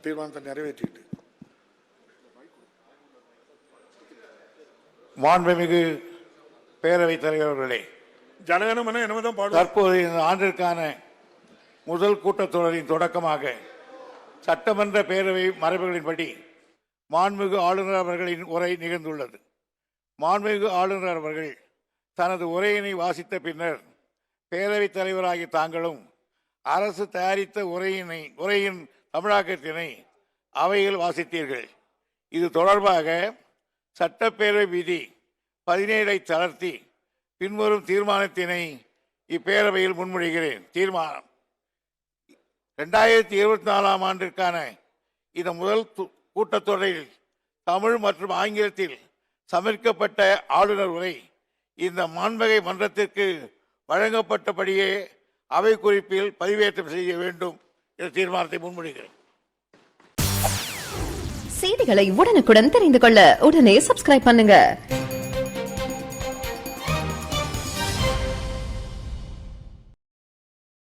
தீர்மானத்தை நிறைவேற்றிட்டு மாண்புமிகு பேரவைத் தலைவர் அவர்களே, ஜனகணமன என்னதான் பாடு தற்போது இந்த ஆண்டிற்கான முதல் கூட்டத்தொடரின் தொடக்கமாக சட்டமன்ற பேரவை மரபுகளின்படி மாண்புமிகு ஆளுநர் அவர்களின் உரை நிகழ்ந்துள்ளது. மாண்புமிகு ஆளுநர் அவர்கள் தனது உரையினை வாசித்த பின்னர் பேரவைத் தலைவராகிய தாங்களும் அரசு தயாரித்த உரையின் தமிழாக்கத்தினை அவையில் வாசித்தீர்கள். இது தொடர்பாக சட்டப்பேரவை விதி 17 தளர்த்தி பின்வரும் தீர்மானத்தினை இப்பேரவையில் முன்மொழிகிறேன். தீர்மானம்: 2024 ஆண்டிற்கான இந்த முதல் கூட்டத்தொடரில் தமிழ் மற்றும் ஆங்கிலத்தில் சமர்ப்பிக்கப்பட்ட ஆளுநர் உரை இந்த மாண்புமிகு மன்றத்திற்கு வழங்கப்பட்டபடியே அவை குறிப்பில் பதிவேற்றம் செய்ய வேண்டும் என்ற தீர்மானத்தை முன்மொழிகிறேன். செய்திகளை உடனுக்குடன் தெரிந்து கொள்ள உடனே சப்ஸ்கிரைப் பண்ணுங்க.